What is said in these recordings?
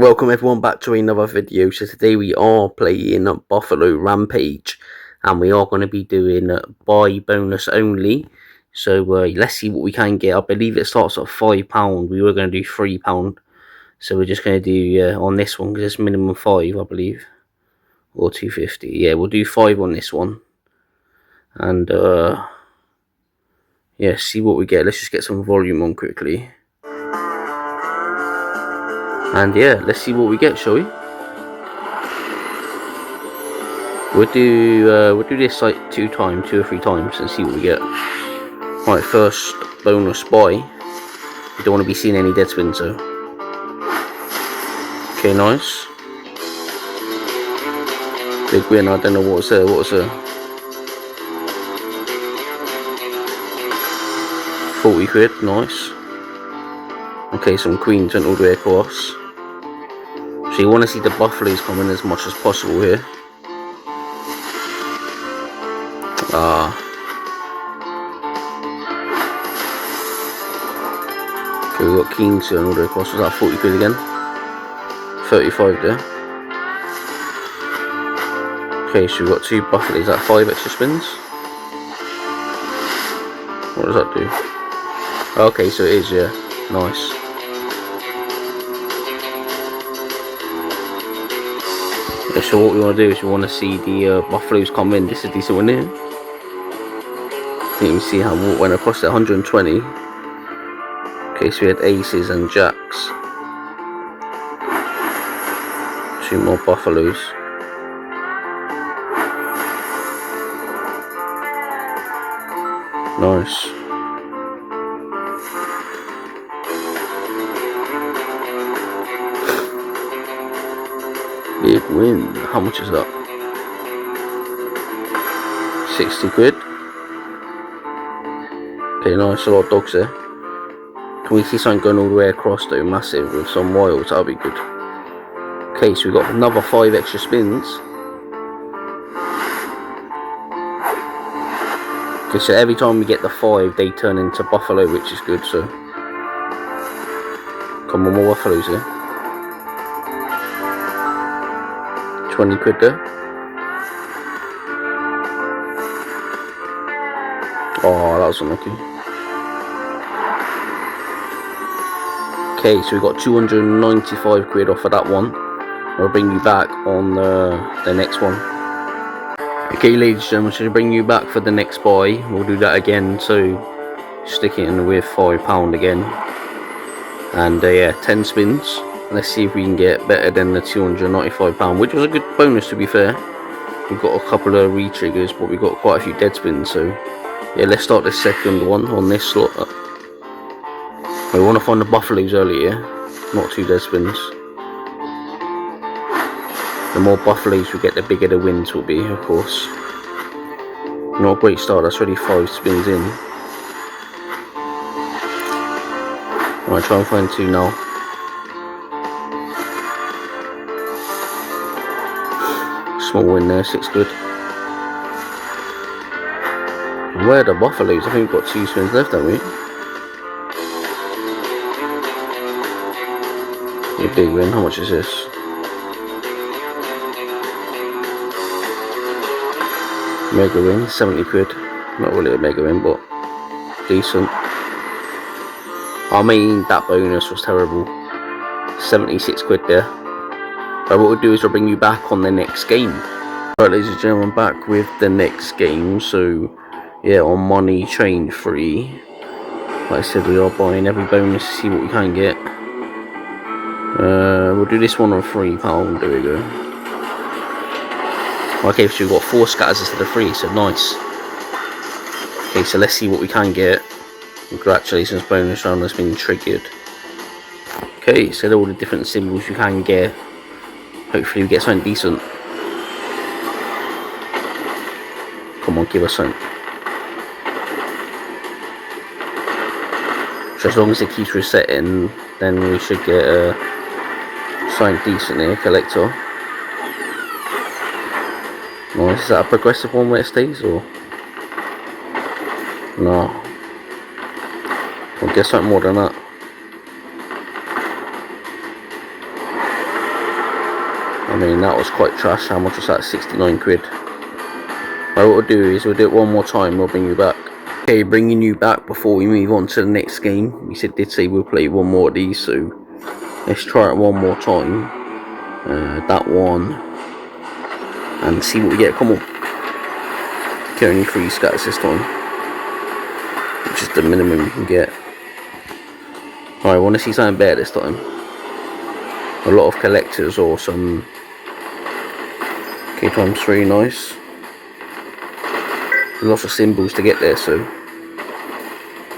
welcome everyone back to another video. So today we are playing Buffalo Rampage, and we are going to be doing buy bonus only. So let's see what we can get. I believe it starts at £5. We were going to do £3, so we're just going to do on this one because it's minimum 5, I believe, or 250. Yeah, we'll do 5 on this one, and yeah, see what we get. Let's just get some volume on quickly. And yeah, let's see what we get, shall we? We'll do this like 2 or 3 times and see what we get. Right, first bonus buy. You don't want to be seeing any dead spins, so. Okay, nice. Big win. I don't know what was there. What was there? 40 quid. Nice. Okay, some queens went all the way across. So you want to see the buffaloes come in as much as possible here. Okay, we got kings going all the way across. Was that 40 quid again? 35 there. Okay, so we've got 2 buffaloes. That 5 extra spins. What does that do? Okay, so it is, yeah. Nice. Yeah, so what we want to do is we want to see the buffaloes come in. This is a decent one here. You can see how what went across at 120. Okay, so we had aces and jacks. 2 more buffaloes. Nice. Big win. How much is that? 60 quid. Okay, nice. A lot of dogs there. Can we see something going all the way across though? Massive with some wilds. That'll be good. Okay, so we got another 5 extra spins. Okay, so every time we get the 5, they turn into buffalo, which is good. So, come on, more buffaloes here. 20 quid there. Oh, that was unlucky. Okay, so we got 295 quid off of that one. I'll bring you back on the next one. Okay, ladies and gentlemen, so to bring you back for the next buy, we'll do that again. So stick it in with £5 again, and yeah, 10 spins. Let's see if we can get better than the £295, which was a good bonus to be fair. We've got a couple of re-triggers, but we got quite a few dead spins. So yeah, let's start the second one on this slot. We want to find the buffaloes earlier, not 2 dead spins. The more buffaloes we get, the bigger the wins will be, of course. Not a great start, that's already 5 spins in. Alright, try and find 2 now. Small win there, 6 quid. Where are the buffaloes? I think we've got 2 spins left, haven't we? A big win. How much is this? Mega win, 70 quid. Not really a mega win, but decent. I mean, that bonus was terrible. 76 quid there. But what we'll do is we'll bring you back on the next game. Right, ladies and gentlemen, back with the next game. So yeah, on money train 3. Like I said, we are buying every bonus to see what we can get. We'll do this one on £3. There we go. Okay, so we've got 4 scatters instead of 3, so nice. Okay, so let's see what we can get. Congratulations, bonus round has been triggered. Okay, so they're all the different symbols you can get. Hopefully we get something decent. Come on, give us something. So as long as it keeps resetting, then we should get something decent here. Collector. Nice. Is that a progressive one where it stays, or no? I'll get something more than that. mean, that was quite trash. How much was that? 69 quid. Right, what we'll do is we'll do it one more time. We'll bring you back. Okay, bringing you back before we move on to the next game. We did say we'll play one more of these, so let's try it one more time. That one, and see what we get. Come on. Okay, only 3 stats this time, which is the minimum you can get. Alright, I want to see something better this time. A lot of collectors or some. Okay, times 3, nice. Lots of symbols to get there, so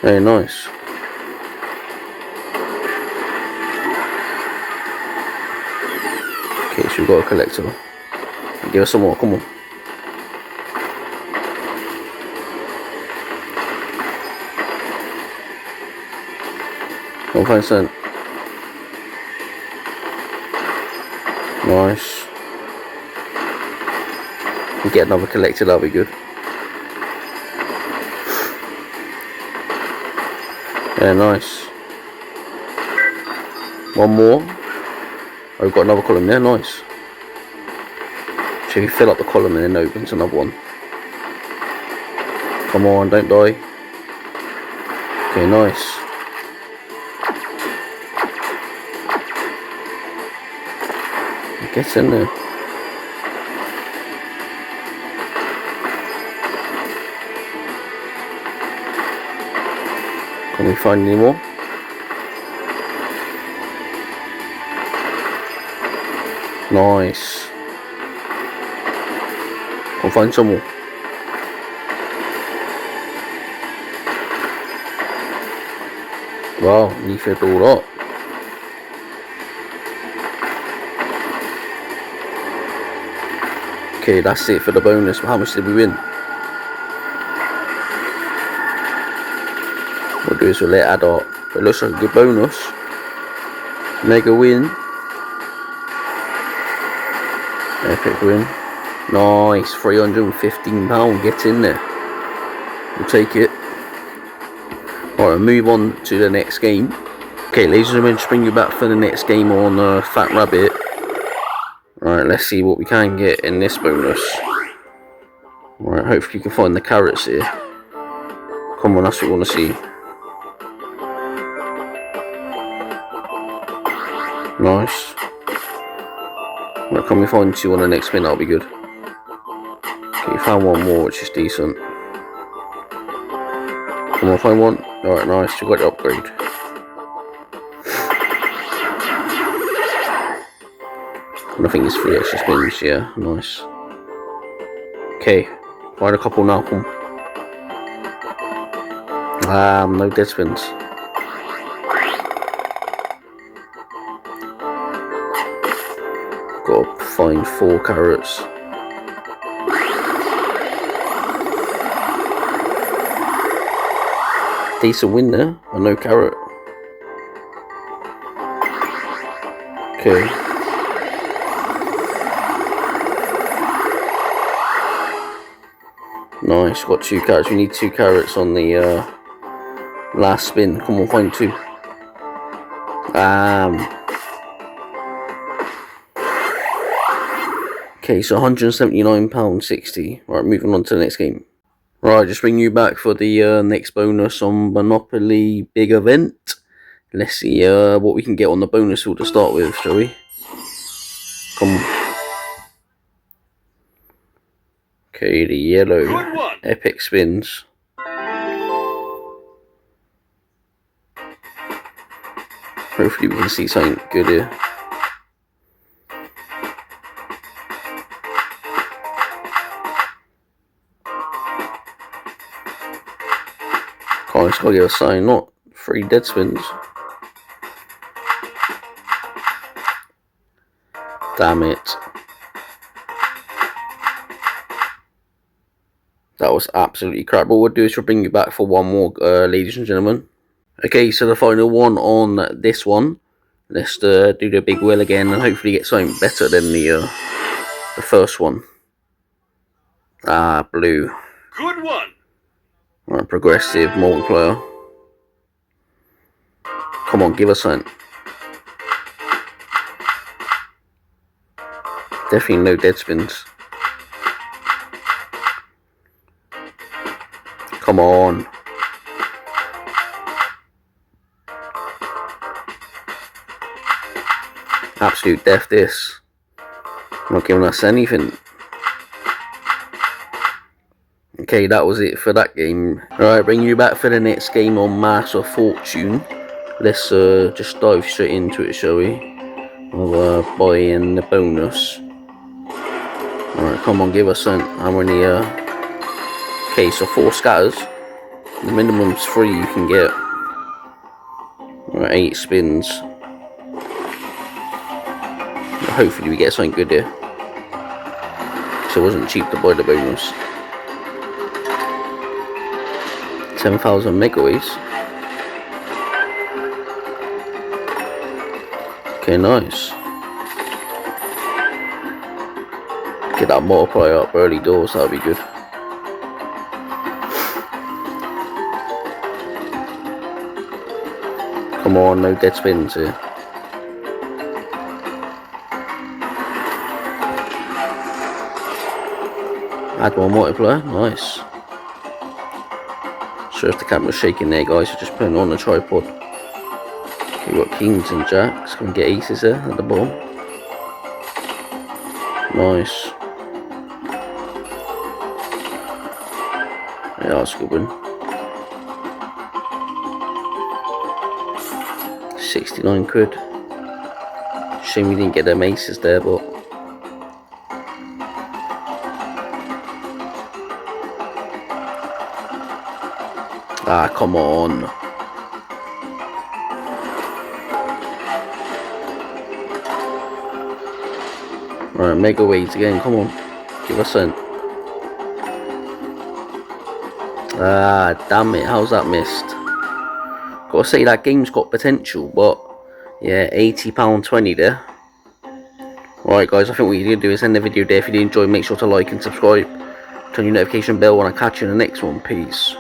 very nice. Okay, so we've got a collector. Give us some more, come on. I'll find something. Nice. We get another collector, that'll be good. Yeah, nice. One more. Oh, we've got another column there, nice. So you fill up the column and then opens another one. Come on, don't die. Okay, nice. Get in there. Can we find any more? Nice. I'll find some more. Wow, you filled all up. Okay, that's it for the bonus. How much did we win? What we'll do is we'll let it add up. It looks like a good bonus. Mega win. Epic win. Nice, £315. Get in there. We'll take it. Alright, we'll move on to the next game. Okay, ladies and gentlemen, just bring you back for the next game on Fat Rabbit. Alright, let's see what we can get in this bonus. Alright, hopefully you can find the carrots here. Come on, that's what we want to see. Nice. Right, can we find 2 on the next spin? That'll be good. Okay, you found one more, which is decent. Come on, find one. Alright, nice. You got the upgrade. And I think it's 3 extra spins. Yeah, nice. Okay, find a couple now. Come on. No dead spins. Gotta find 4 carrots. Decent win there, and no carrot. Okay. Nice, got 2 carrots. We need 2 carrots on the last spin. Come on, find 2. Okay, so £179.60. Right, moving on to the next game. Right, just bring you back for the next bonus on Monopoly Big Event. Let's see what we can get on the bonus wheel to start with, shall we? Come on. Okay, the yellow epic spins. Hopefully we can see something good here. Oh, it's gotta give a sign, not 3 dead spins. Damn it. That was absolutely crap. But what we'll do is we'll bring you back for one more, ladies and gentlemen. Okay, so the final one on this one. Let's do the big wheel again and hopefully get something better than the first one. Blue. Good one. Right, progressive multiplier. Come on, give us something. Definitely no dead spins. Come on. Absolute death this. Not giving us anything. Okay, that was it for that game. Alright, bring you back for the next game on Mass of Fortune. Let's just dive straight into it, shall we? We'll buy in the bonus. Alright, come on, give us how many okay, so 4 scatters. The minimum's 3 you can get. Alright, 8 spins. Hopefully we get something good here. So it wasn't cheap to buy the bonus. 10,000 megaways. Okay, nice. Get that multiplier up early doors, that'll be good. Come on, no dead spins here. Add one multiplier, nice. Sure if the camera's shaking there, guys, so just put it on the tripod. We've got kings and jacks, can we get aces there at the bottom? Nice. Yeah, that's a good one. 69 quid. Shame we didn't get them aces there, but ah, come on. Right, mega waves again, come on. Give us some. Ah, damn it, how's that missed? Gotta say that game's got potential, but yeah, £80.20 there. Alright guys, I think what you need to do is end the video there. If you did enjoy, make sure to like and subscribe. Turn your notification bell when I catch you in the next one. Peace.